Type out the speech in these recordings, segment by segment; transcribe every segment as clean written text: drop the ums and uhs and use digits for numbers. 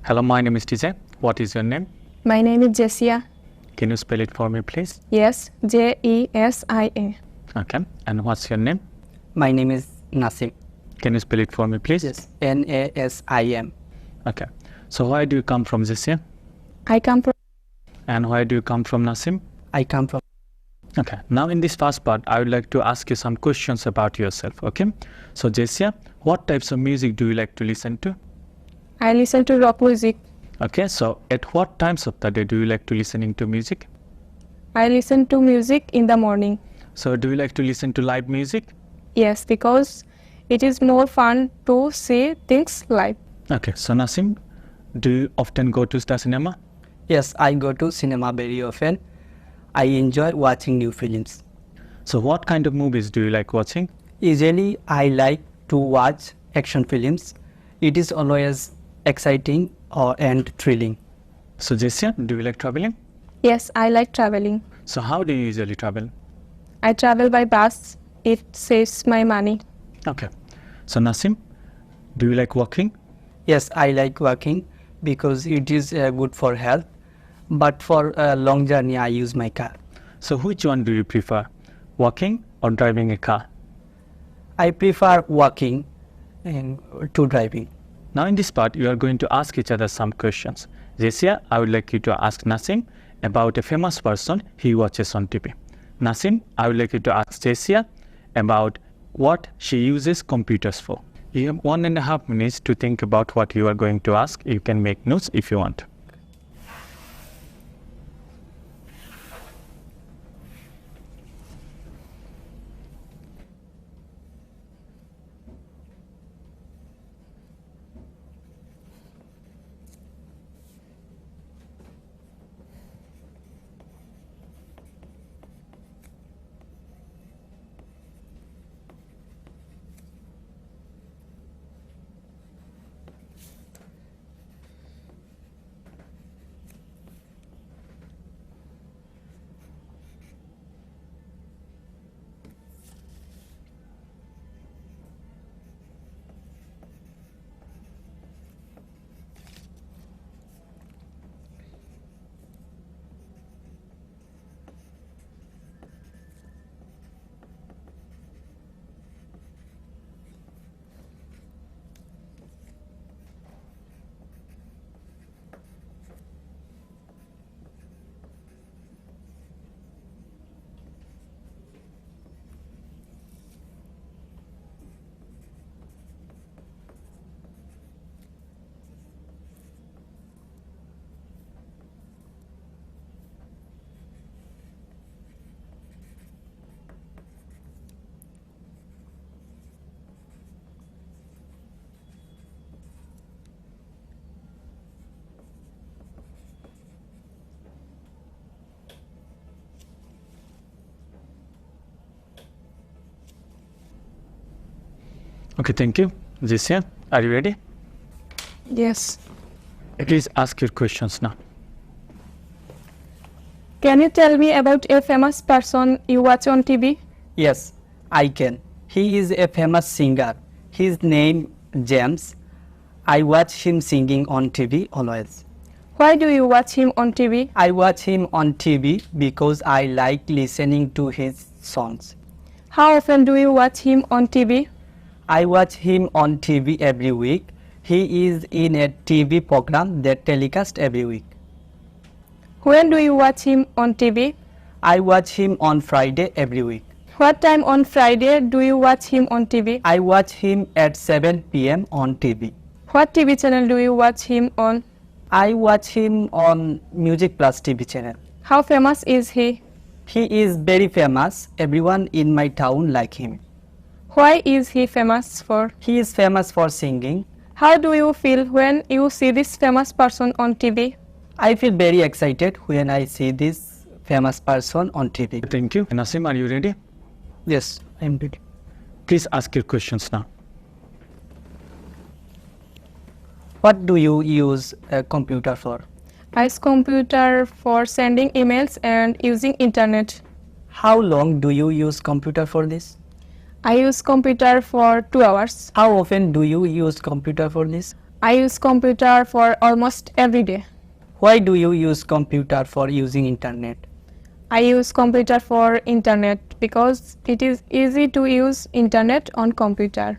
Hello, my name is TJ. What is your name? My name is Jesia. Can you spell it for me, please? Yes, Jesia. Okay. And what's your name? My name is Nasim. Can you spell it for me, please? Yes, Nasim. Okay. So where do you come from, Jessia? I come from. And where do you come from, Nasim? I come from. Okay. Now in this first part, I would like to ask you some questions about yourself. Okay. So Jessia, what types of music do you like to listen to? I listen to rock music. Okay. So at what times of the day do you like to listening to music? I listen to music in the morning. So do you like to listen to live music? Yes, because it is more fun to see things live. Okay. So Nasim, do you often go to the cinema? Yes, I go to cinema very often. I enjoy watching new films. So what kind of movies do you like watching? Usually, I like to watch action films. It is always exciting and thrilling. So Jessia, do you like traveling? Yes, I like traveling. So how do you usually travel? I travel by bus. It saves my money. Okay. So Nasim, do you like walking? Yes, I like walking because it is good for health. But for a long journey, I use my car. So which one do you prefer, walking or driving a car? I prefer walking to driving. Now in this part, you are going to ask each other some questions. Jessia, I would like you to ask Nasim about a famous person he watches on TV. Nasim, I would like you to ask Jessia about what she uses computers for. You have 1.5 minutes to think about what you are going to ask. You can make notes if you want. Okay, thank you. Jessia, are you ready? Yes. Please ask your questions now. Can you tell me about a famous person you watch on TV? Yes, I can. He is a famous singer. His name James. I watch him singing on TV always. Why do you watch him on TV? I watch him on TV because I like listening to his songs. How often do you watch him on TV? I watch him on TV every week. He is in a TV program that telecasts every week. When do you watch him on TV? I watch him on Friday every week. What time on Friday do you watch him on TV? I watch him at 7 p.m. on TV. What TV channel do you watch him on? I watch him on Music Plus TV channel. How famous is he? He is very famous. Everyone in my town like him. Why is he famous for? He is famous for singing. How do you feel when you see this famous person on TV? I feel very excited when I see this famous person on TV. Thank you. Nasim, are you ready? Yes, I am ready. Please ask your questions now. What do you use a computer for? I use computer for sending emails and using internet. How long do you use computer for this? I use computer for 2 hours. How often do you use computer for this? I use computer for almost every day. Why do you use computer for using internet? I use computer for internet because it is easy to use internet on computer.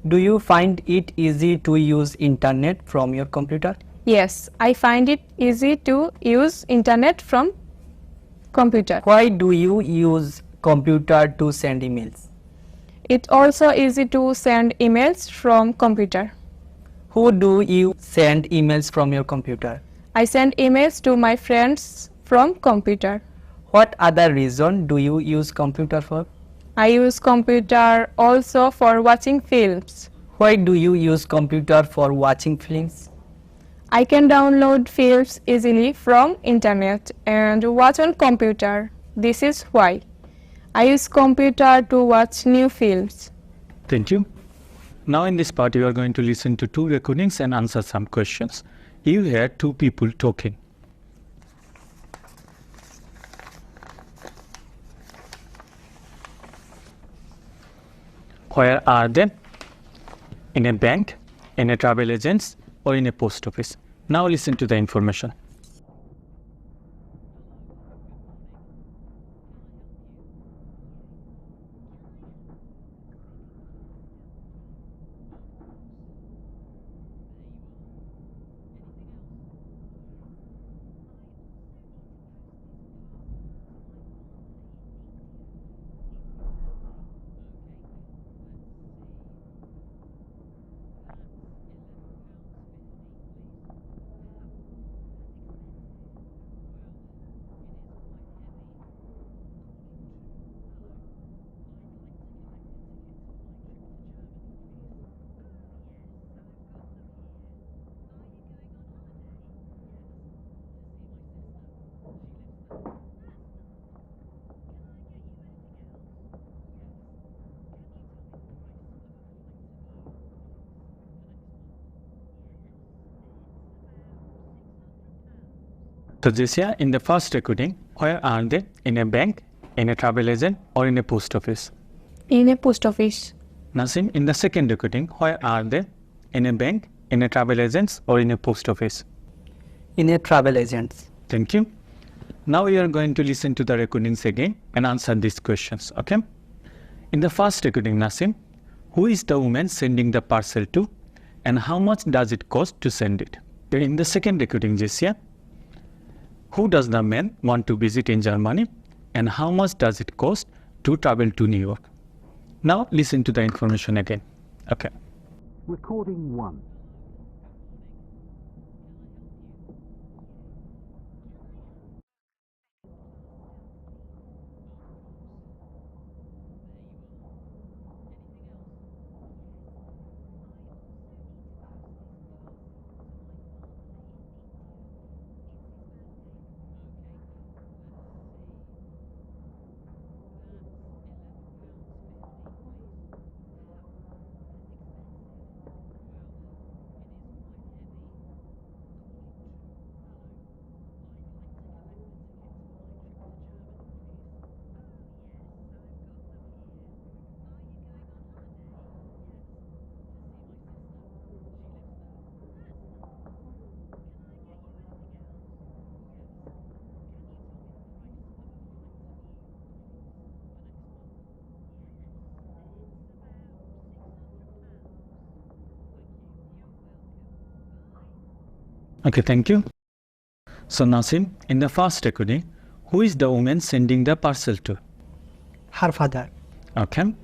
Do you find it easy to use internet from your computer? Yes, I find it easy to use internet from computer. Why do you use computer to send emails? It's also easy to send emails from computer. Who do you send emails from your computer? I send emails to my friends from computer. What other reason do you use computer for? I use computer also for watching films. Why do you use computer for watching films? I can download films easily from internet and watch on computer. This is why. I use computer to watch new films. Thank you. Now in this part, you are going to listen to 2 recordings and answer some questions. You hear 2 people talking. Where are they? In a bank, in a travel agent, or in a post office? Now listen to the information. So this here in the first recording, where are they? In a bank, in a travel agent, or in a post office? In a post office. Nasim, in the second recording, where are they? In a bank, in a travel agent, or in a post office? In a travel agent. Thank you. Now we are going to listen to the recordings again and answer these questions, okay? In the first recording, Nasim, who is the woman sending the parcel to and how much does it cost to send it? In the second recording, Jessia, who does the man want to visit in Germany and how much does it cost to travel to New York? Now listen to the information again, okay? Recording 1. Okay, thank you. So Nasim, in the first recording, who is the woman sending the parcel to? Her father. Okay.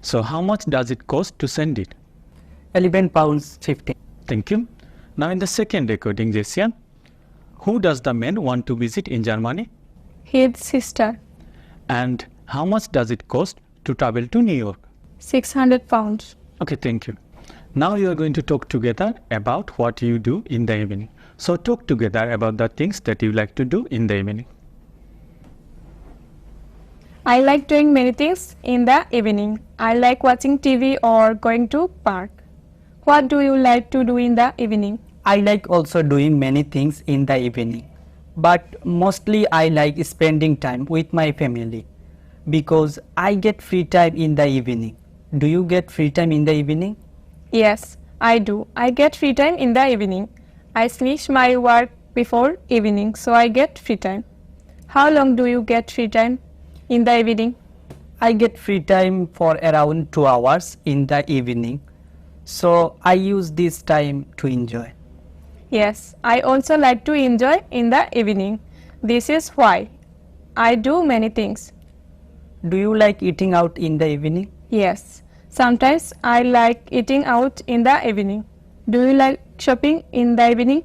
So how much does it cost to send it? £11.50. Thank you. Now in the second recording, Jessia, who does the man want to visit in Germany? His sister. And how much does it cost to travel to New York? £600. Okay, thank you. Now you are going to talk together about what you do in the evening. So talk together about the things that you like to do in the evening. I like doing many things in the evening. I like watching TV or going to park. What do you like to do in the evening? I like also doing many things in the evening, but mostly I like spending time with my family. because I get free time in the evening. Do you get free time in the evening? Yes, I do. I get free time in the evening. I finish my work before evening, so I get free time. How long do you get free time in the evening? I get free time for around 2 hours in the evening. So I use this time to enjoy. Yes, I also like to enjoy in the evening. This is why I do many things. Do you like eating out in the evening? Yes, sometimes I like eating out in the evening. Do you like shopping in the evening?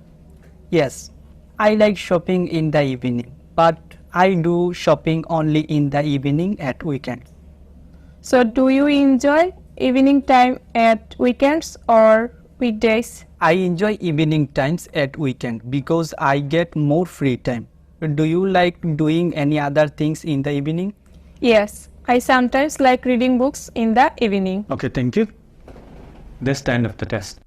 Yes, I like shopping in the evening, but I do shopping only in the evening at weekends. So do you enjoy evening time at weekends or weekdays? I enjoy evening times at weekend because I get more free time. Do you like doing any other things in the evening? Yes, I sometimes like reading books in the evening. Okay, thank you. That's the end of the test.